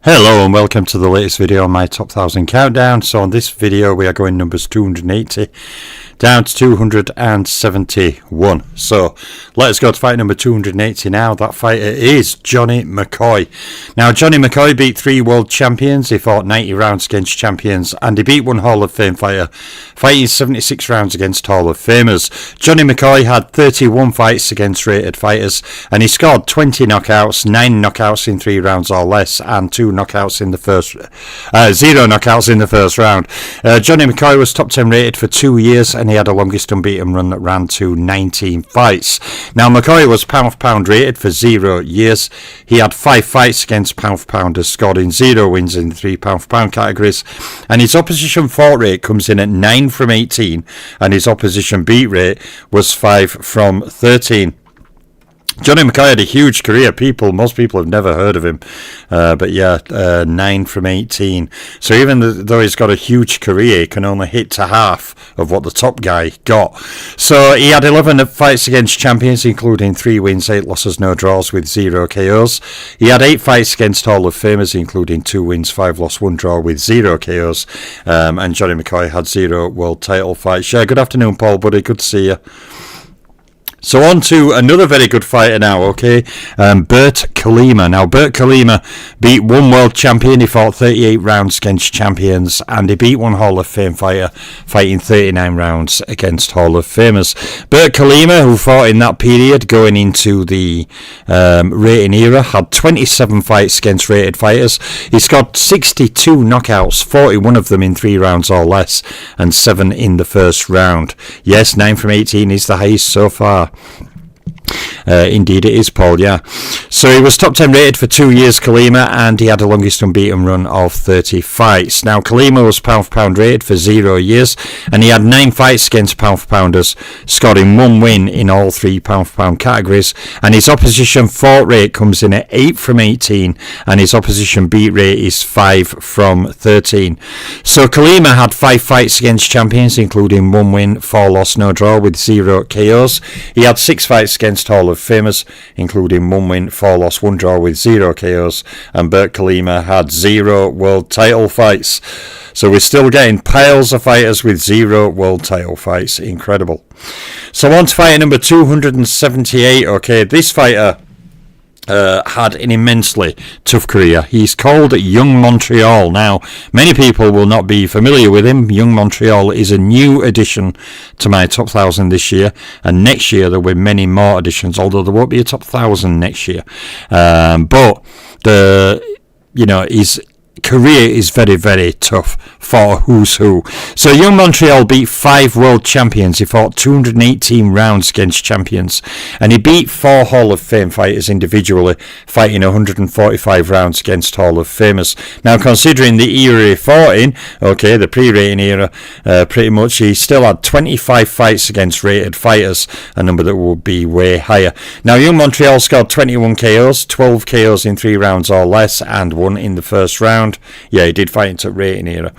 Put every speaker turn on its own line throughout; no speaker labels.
Hello and welcome to the latest video on my top 1000 countdown. So on this video we are going numbers 280 down to 271. So let's go to fight number 280 now. That fighter is Johnny McCoy. Now Johnny McCoy beat 3 world champions. He fought 90 rounds against champions and he beat 1 Hall of Fame fighter, fighting 76 rounds against Hall of Famers. Johnny McCoy had 31 fights against rated fighters and he scored 20 knockouts, 9 knockouts in 3 rounds or less and 2 knockouts in the first 0 knockouts in the first round. Johnny McCoy was top 10 rated for 2 years and he had a longest unbeaten run that ran to 19 fights. Now McCoy was pound for pound rated for 0 years. He had 5 fights against pound for pounders, scored in 0 wins in the 3 pound for pound categories, and his opposition fought rate comes in at 9 from 18 and his opposition beat rate was 5 from 13. Johnny McCoy had a huge career. Most people have never heard of him. But yeah, 9 from 18. So even though he's got a huge career, he can only hit to half of what the top guy got. So he had 11 fights against champions, including 3 wins, 8 losses, no draws with 0 KOs. He had 8 fights against Hall of Famers, including 2 wins, 5 losses, 1 draw with 0 KOs. And Johnny McCoy had 0 world title fights. Yeah, good afternoon, Paul, buddy. Good to see you. So on to another very good fighter now, okay? Bert Kalima. Now, Bert Kalima beat 1 world champion. He fought 38 rounds against champions, and he beat 1 Hall of Fame fighter, fighting 39 rounds against Hall of Famers. Bert Kalima, who fought in that period going into the rating era, had 27 fights against rated fighters. He scored 62 knockouts, 41 of them in 3 rounds or less, and 7 in the first round. Yes, 9 from 18 is the highest so far. Indeed it is, Paul, yeah. So he was top 10 rated for 2 years, Kalima, and he had the longest unbeaten run of 30 fights. Now, Kalima was pound for pound rated for 0 years, and he had 9 fights against pound for pounders, scoring 1 win in all 3 pound for pound categories, and his opposition fought rate comes in at 8 from 18, and his opposition beat rate is 5 from 13. So Kalima had 5 fights against champions, including 1 win, 4 loss, no draw with 0 KOs. He had 6 fights against Hall of Famers, including 1 win, 4 loss, 1 draw with 0 KOs, and Bert Kalima had 0 world title fights. So we're still getting piles of fighters with 0 world title fights. Incredible. So on to fighter number 278. Okay, this fighter had an immensely tough career. He's called Young Montreal. Now, many people will not be familiar with him. Young Montreal is a new addition to my top 1000 this year, and next year there will be many more additions, although there won't be a top 1000 next year. But his career is very, very tough for who's who. So Young Montreal beat 5 world champions. He fought 218 rounds against champions, and he beat 4 Hall of Fame fighters individually, fighting 145 rounds against Hall of Famers. Now, considering the era he fought in, okay, the pre-rating era, pretty much, he still had 25 fights against rated fighters, a number that would be way higher. Now, Young Montreal scored 21 KOs, 12 KOs in 3 rounds or less, and 1 in the first round. Yeah, he did fight into rating era.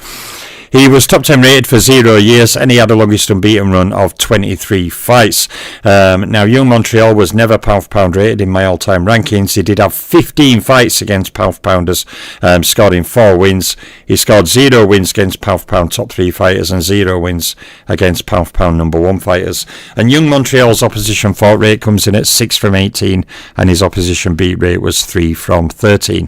He was top 10 rated for 0 years, and he had the longest unbeaten run of 23 fights. Now, Young Montreal was never pound for pound rated in my all-time rankings. He did have 15 fights against pound for pounders, scoring 4 wins. He scored 0 wins against pound for pound top 3 fighters and 0 wins against pound for pound number 1 fighters. And Young Montreal's opposition fought rate comes in at 6 from 18, and his opposition beat rate was 3 from 13.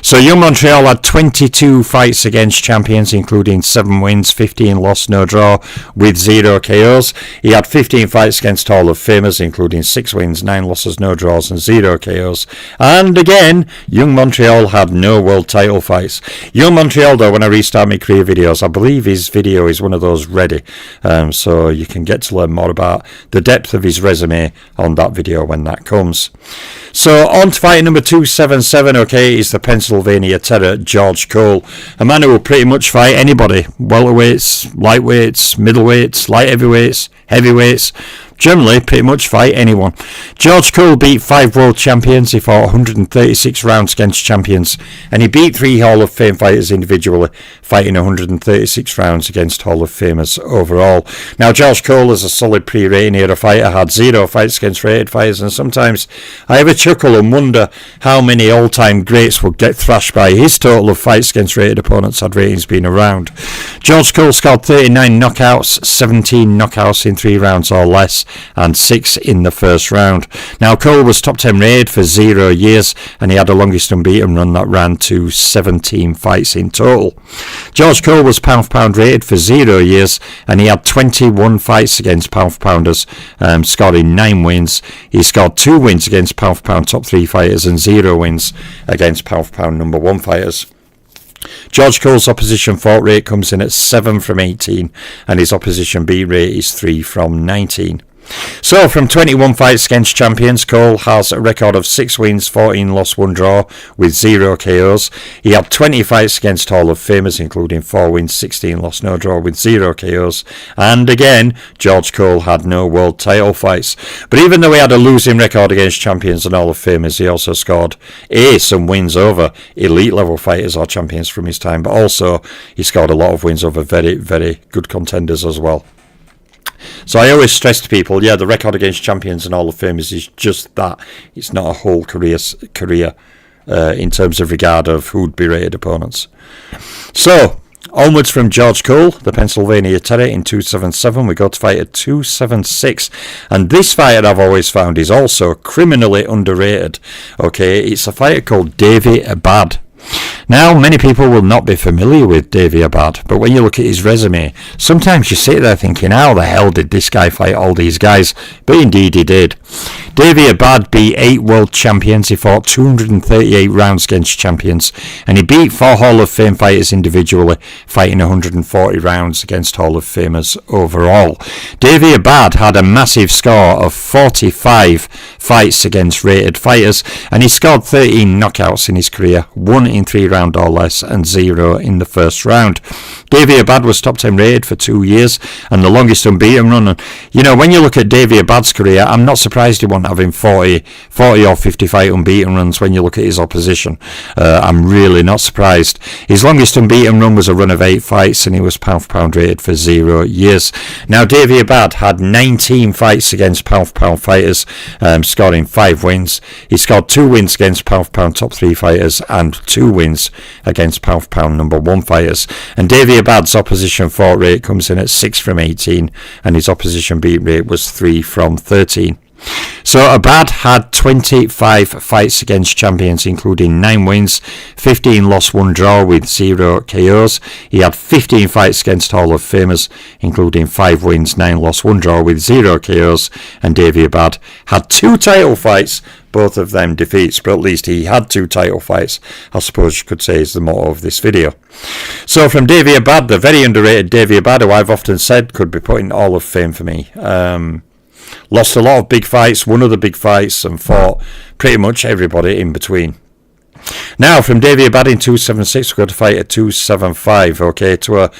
So Young Montreal had 22 fights against champions, including 7 wins, 15 loss, no draw with 0 KOs. He had 15 fights against Hall of Famers, including 6 wins, 9 losses, no draws and 0 KOs. And again, Young Montreal had no world title fights. Young Montreal, though, when I restart my career videos, I believe his video is one of those ready. So you can get to learn more about the depth of his resume on that video when that comes. So on to fighter number 277, okay, is the Pennsylvania Terror, George Cole. A man who will pretty much fight anybody. Welterweights, lightweights, middleweights, light heavyweights, heavyweights. generally pretty much fight anyone. George Cole beat 5 world champions. He fought 136 rounds against champions, and he beat 3 Hall of Fame fighters individually, fighting 136 rounds against Hall of Famers overall. Now, George Cole is a solid pre-rating era fighter, had 0 fights against rated fighters, and sometimes I have a chuckle and wonder how many all-time greats would get thrashed by his total of fights against rated opponents had ratings been around. George Cole scored 39 knockouts, 17 knockouts in 3 rounds or less, and 6 in the first round. Now, Cole was top 10 rated for 0 years, and he had the longest unbeaten run that ran to 17 fights in total. George Cole was pound for pound rated for 0 years, and he had 21 fights against pound for pounders, scoring 9 wins. He scored 2 wins against pound for pound top 3 fighters and 0 wins against pound for pound number 1 fighters. George Cole's opposition fought rate comes in at 7 from 18, and his opposition beat rate is 3 from 19. So, from 21 fights against champions, Cole has a record of 6 wins, 14 loss, 1 draw, with 0 KOs. He had 20 fights against Hall of Famers, including 4 wins, 16 loss, no draw, with 0 KOs. And again, George Cole had no world title fights. But even though he had a losing record against champions and Hall of Famers, he also scored some wins over elite level fighters or champions from his time, but also he scored a lot of wins over very, very good contenders as well. So I always stress to people, the record against champions and Hall of Famers is just that. It's not a whole career in terms of regard of who'd be rated opponents. So, onwards from George Cole, the Pennsylvania Terrier in 277, we go to fight at 276. And this fighter I've always found is also criminally underrated. Okay, it's a fighter called Davy Abad. Now, many people will not be familiar with Davy Abad, but when you look at his resume, sometimes you sit there thinking, how the hell did this guy fight all these guys? But indeed he did. Davy Abad beat 8 world champions, he fought 238 rounds against champions, and he beat 4 Hall of Fame fighters individually, fighting 140 rounds against Hall of Famers overall. Davy Abad had a massive score of 45 fights against rated fighters, and he scored 13 knockouts in his career, 1 in 3 rounds or less and 0 in the first round. Davy Abad was top 10 rated for 2 years and the longest unbeaten run. And, when you look at Davy Abad's career, I'm not surprised he won't have him 40 or 50 fight unbeaten runs when you look at his opposition. I'm really not surprised. His longest unbeaten run was a run of 8 fights, and he was pound for pound rated for 0 years. Now, Davy Abad had 19 fights against pound for pound fighters, scoring 5 wins. He scored 2 wins against pound for pound top 3 fighters and 2 wins against pound for pound number 1 fighters. And Davy Abad's opposition fought rate comes in at 6 from 18, and his opposition beat rate was 3 from 13. So Abad had 25 fights against champions, including 9 wins, 15 loss, 1 draw with 0 KOs. He had 15 fights against Hall of Famers, including 5 wins, 9 loss, 1 draw with 0 KOs. And Davy Abad had 2 title fights, both of them defeats, but at least he had 2 title fights, I suppose you could say is the motto of this video. So from Davy Abad, the very underrated Davy Abad, who I've often said could be put in Hall of Fame for me. Lost a lot of big fights, won other big fights, and fought pretty much everybody in between. Now, from Davy Abad in 276, we're going to fight at 275, okay, to a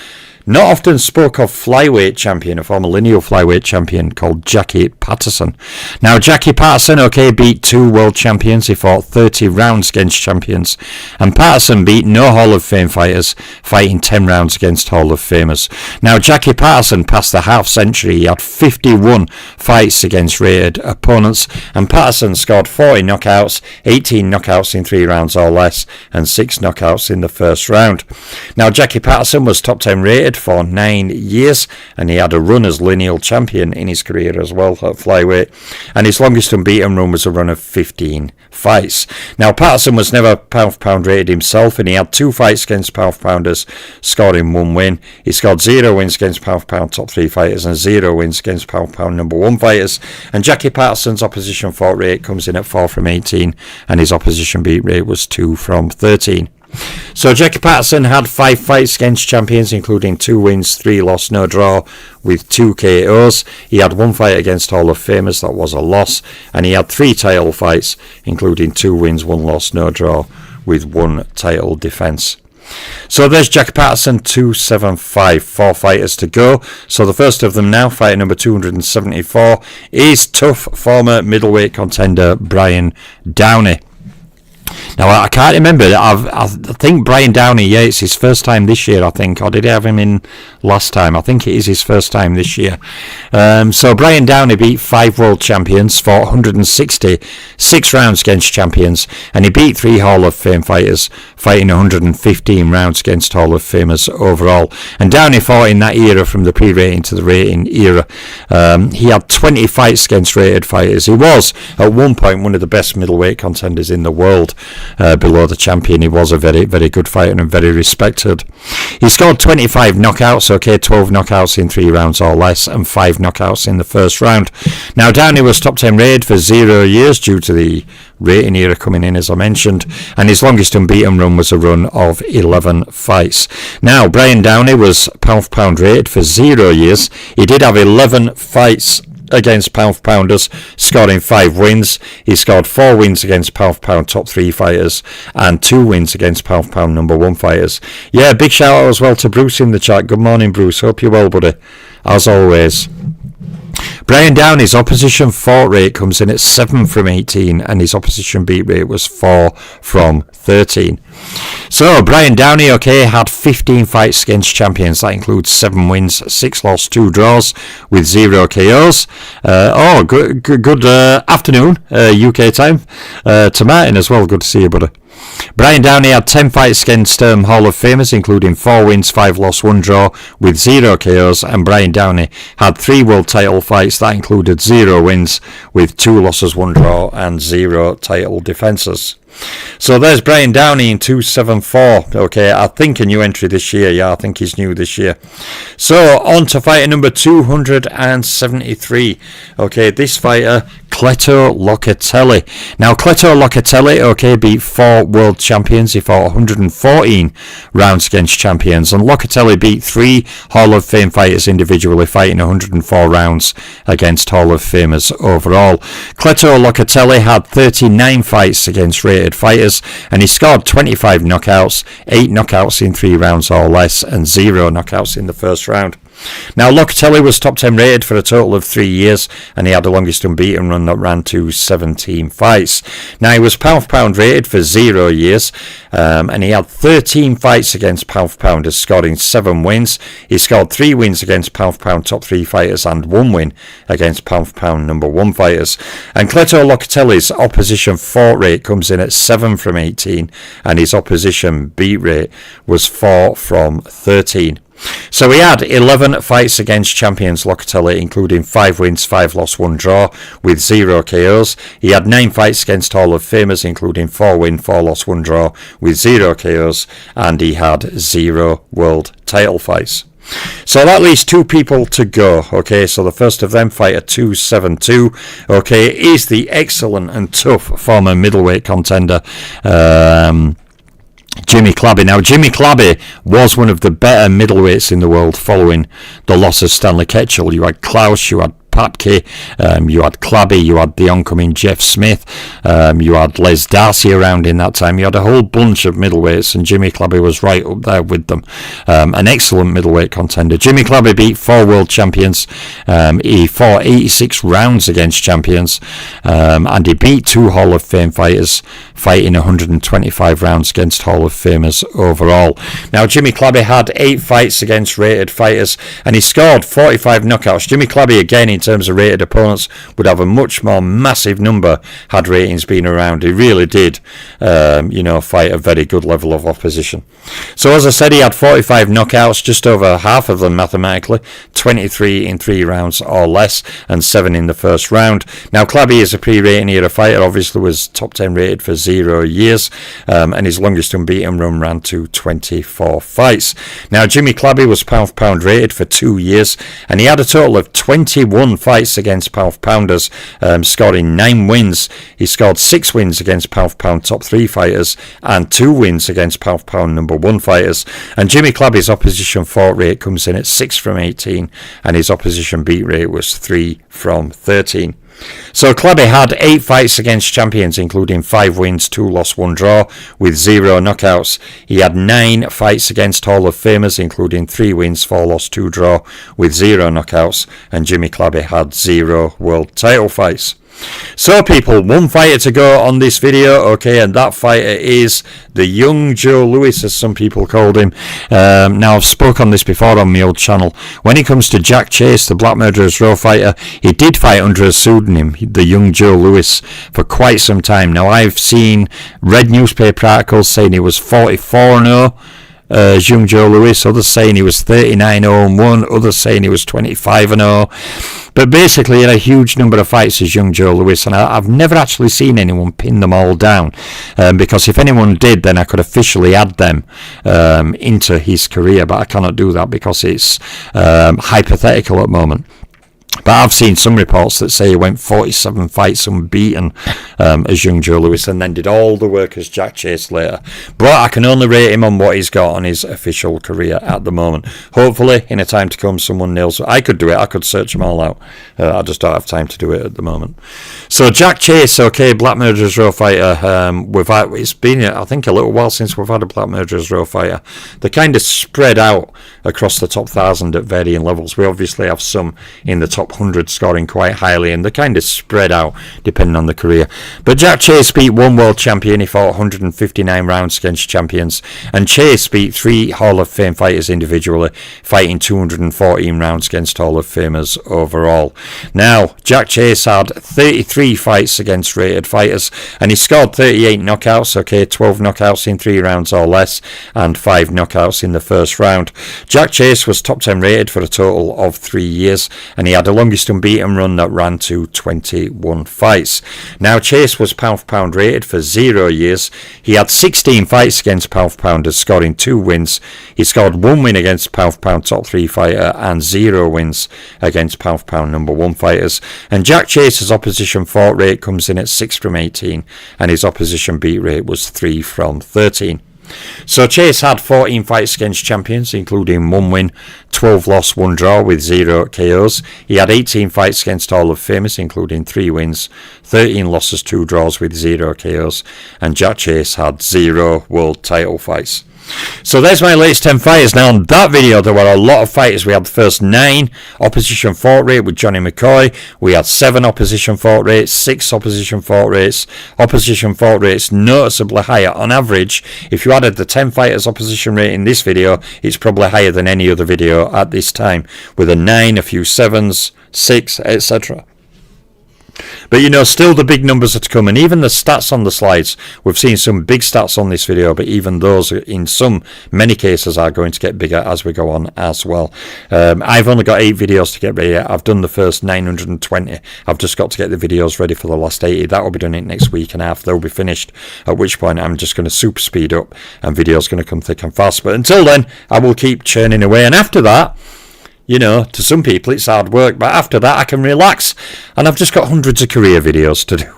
not often spoke of flyweight champion, a former lineal flyweight champion called Jackie Patterson. Now, Jackie Patterson, beat 2 world champions. He fought 30 rounds against champions. And Patterson beat no Hall of Fame fighters, fighting 10 rounds against Hall of Famers. Now, Jackie Patterson passed the half century. He had 51 fights against rated opponents. And Patterson scored 40 knockouts, 18 knockouts in 3 rounds or less, and 6 knockouts in the first round. Now, Jackie Patterson was top 10 rated for 9 years, and he had a run as lineal champion in his career as well at flyweight, and his longest unbeaten run was a run of 15 fights. Now, Patterson was never pound for pound rated himself, and he had 2 fights against pound for pounders, scoring 1 win. He scored 0 wins against pound for pound top 3 fighters and 0 wins against pound for pound number 1 fighters. And Jackie Patterson's opposition fought rate comes in at 4 from 18, and his opposition beat rate was 2 from 13. So Jackie Patterson had 5 fights against champions, including 2 wins, 3 loss, no draw, with 2 KOs. He had 1 fight against Hall of Famers, that was a loss, and he had 3 title fights, including 2 wins, 1 loss, no draw, with 1 title defence. So there's Jackie Patterson, 275, 4 fighters to go. So the first of them now, fighter number 274, is tough former middleweight contender Brian Downey. Now, I can't remember. I think Brian Downey, yeah, it's his first time this year, I think. Or did he have him in last time? I think it is his first time this year. So Brian Downey beat 5 world champions, fought 166 rounds against champions, and he beat 3 Hall of Fame fighters, fighting 115 rounds against Hall of Famers overall. And Downey fought in that era, from the pre-rating to the rating era. He had 20 fights against rated fighters. He was, at one point, one of the best middleweight contenders in the world. Below the champion, he was a very, very good fighter and very respected. He scored 25 knockouts, 12 knockouts in 3 rounds or less, and 5 knockouts in the first round. Now, Downey was top 10 rated for 0 years due to the rating era coming in, as I mentioned, and his longest unbeaten run was a run of 11 fights. Now, Brian Downey was pound for pound rated for 0 years. He did have 11 fights against pound for pounders, scoring 5 wins. He scored 4 wins against pound for pound top 3 fighters and 2 wins against pound for pound number 1 fighters. Yeah, big shout out as well to Bruce in the chat. Good morning, Bruce. Hope you're well, buddy, as always. Brian Downey's opposition fought rate comes in at 7 from 18, and his opposition beat rate was 4 from 13. So Brian Downey, had 15 fights against champions. That includes 7 wins, 6 losses, 2 draws, with 0 KOs. Good afternoon, UK time. To Martin as well. Good to see you, buddy. Brian Downey had 10 fights against Hall of Famers, including 4 wins, 5 losses, 1 draw, with 0 KOs. And Brian Downey had 3 world title fights. That included 0 wins, with 2 losses, 1 draw, and 0 title defences. So there's Brian Downey in 274. I think a new entry this year. Yeah, I think he's new this year. So on to fighter number 273. This fighter, Cleto Locatelli. Now, Cleto Locatelli, beat 4 world champions. He fought 114 rounds against champions, and Locatelli beat 3 Hall of Fame fighters individually, fighting 104 rounds against Hall of Famers overall. Cleto Locatelli had 39 fights against rated fighters, and he scored 25 knockouts, 8 knockouts in 3 rounds or less, and 0 knockouts in the first round. Now, Locatelli was top 10 rated for a total of 3 years, and he had the longest unbeaten run that ran to 17 fights. Now, he was pound for pound rated for 0 years, and he had 13 fights against pound for pounders, scoring 7 wins. He scored 3 wins against pound for pound top 3 fighters and 1 win against pound for pound number 1 fighters. And Cleto Locatelli's opposition fought rate comes in at 7 from 18, and his opposition beat rate was 4 from 13. So he had 11 fights against champions, Locatelli, including 5 wins, 5 losses, 1 draw, with 0 KOs. He had 9 fights against Hall of Famers, including 4 wins, 4 losses, 1 draw, with 0 KOs, and he had 0 world title fights. So that leaves 2 people to go. So the first of them, fighter 272, is the excellent and tough former middleweight contender, Jimmy Claby. Now, Jimmy Claby was one of the better middleweights in the world following the loss of Stanley Ketchel. You had Klaus, you had Papke, you had Claby, you had the oncoming Jeff Smith, you had Les Darcy around in that time. You had a whole bunch of middleweights, and Jimmy Claby was right up there with them. An excellent middleweight contender. Jimmy Claby beat 4 world champions. He fought 86 rounds against champions, and he beat 2 Hall of Fame fighters, fighting 125 rounds against Hall of Famers overall. Now, Jimmy Claby had 8 fights against rated fighters, and he scored 45 knockouts. Jimmy Claby, again, in terms of rated opponents, would have a much more massive number had ratings been around. He really did, fight a very good level of opposition. So, as I said, he had 45 knockouts, just over half of them mathematically, 23 in 3 rounds or less, and 7 in the first round. Now, Claby is a pre-rating era fighter, obviously was top 10 rated for 0 years, and his longest unbeaten run ran to 24 fights. Now, Jimmy Claby was pound for pound rated for 2 years, and he had a total of 21 fights against pound for pounders, scoring 9 wins. He scored 6 wins against pound for pound top 3 fighters and 2 wins against pound for pound number 1 fighters. And Jimmy Claby's opposition fought rate comes in at 6 from 18, and his opposition beat rate was 3 from 13. So Clabby had 8 fights against champions, including 5 wins, 2 loss, 1 draw, with 0 knockouts. He had 9 fights against Hall of Famers, including 3 wins, 4 loss, 2 draw, with 0 knockouts. And Jimmy Clabby had 0 world title fights. So people, 1 fighter to go on this video, okay, and that fighter is the young Joe Louis, as some people called him. Now, I've spoke on this before on my old channel. When it comes to Jack Chase, the Black Murderers Row fighter, he did fight under a pseudonym, the young Joe Louis, for quite some time. Now, I've seen red newspaper articles saying he was 44-0. As young Joe Louis, others saying he was 39-0-1, others saying he was 25-0. But basically, he had a huge number of fights as young Joe Louis, and I've never actually seen anyone pin them all down. Because if anyone did, then I could officially add them into his career, but I cannot do that because it's hypothetical at the moment. But I've seen some reports that say he went 47 fights unbeaten as young Joe Louis, and then did all the work as Jack Chase later. But I can only rate him on what he's got on his official career at the moment. Hopefully, in a time to come, someone nails it. I could do it. I could search them all out. I just don't have time to do it at the moment. So Jack Chase, okay, Black Murderers Row fighter. It's been, I think, a little while since we've had a Black Murderers Row fighter. They're kind of spread out across the top 1,000 at varying levels. We obviously have some in the top 100 scoring quite highly, and they're kind of spread out depending on the career. But Jack Chase beat 1 world champion. He fought 159 rounds against champions, and Chase beat 3 Hall of Fame fighters individually, fighting 214 rounds against Hall of Famers overall. Now, Jack Chase had 33 fights against rated fighters, and he scored 38 knockouts, okay, 12 knockouts in 3 rounds or less, and 5 knockouts in the first round. Jack Chase was top 10 rated for a total of 3 years, and he had the longest unbeaten run that ran to 21 fights. Now, Chase was pound for pound rated for 0 years. He had 16 fights against pound for pounders, scoring 2 wins. He scored 1 win against pound for pound top 3 fighter and 0 wins against pound for pound number 1 fighters. And Jack Chase's opposition fought rate comes in at 6 from 18, and his opposition beat rate was 3 from 13. So Chase had 14 fights against champions, including 1 win, 12 loss, 1 draw with 0 KOs. He had 18 fights against Hall of Famers, including 3 wins, 13 losses, 2 draws with 0 KOs. And Jack Chase had 0 world title fights. So there's my latest 10 fighters. Now, on that video, there were a lot of fighters. We had the first 9 opposition fought rate with Johnny McCoy. We had 7 opposition fought rates, 6 opposition fought rates. Opposition fought rates noticeably higher. On average, if you added the 10 fighters opposition rate in this video, it's probably higher than any other video at this time, with a 9, a few 7s, 6, etc. But you know, still the big numbers are to come, and even the stats on the slides, we've seen some big stats on this video, but even those in many cases are going to get bigger as we go on as well. I've only got 8 videos to get ready. I've done the first 920. I've just got to get the videos ready for the last 80. That will be done in next week and a half. They'll be finished, at which point I'm just going to super speed up and videos going to come thick and fast. But until then, I will keep churning away, and after that, you know, to some people it's hard work, but after that I can relax, and I've just got hundreds of career videos to do.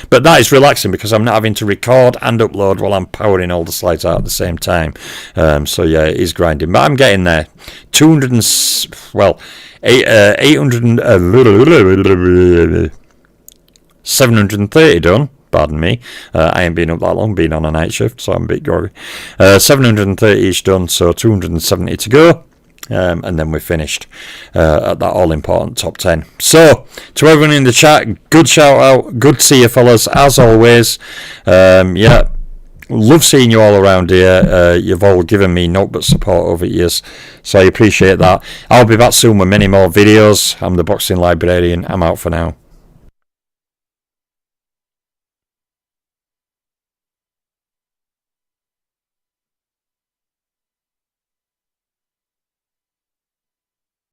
But that is relaxing because I'm not having to record and upload while I'm powering all the slides out at the same time. So yeah, it is grinding, but I'm getting there. 730 done. Pardon me, I ain't been up that long, been on a night shift, so I'm a bit groggy. 730 each done, so 270 to go. And then we're finished at that all-important top 10. So, to everyone in the chat, good shout out, good to see you fellas, as always. Yeah, love seeing you all around here. You've all given me note but support over years, so I appreciate that. I'll be back soon with many more videos. I'm the Boxing Librarian. I'm out for now.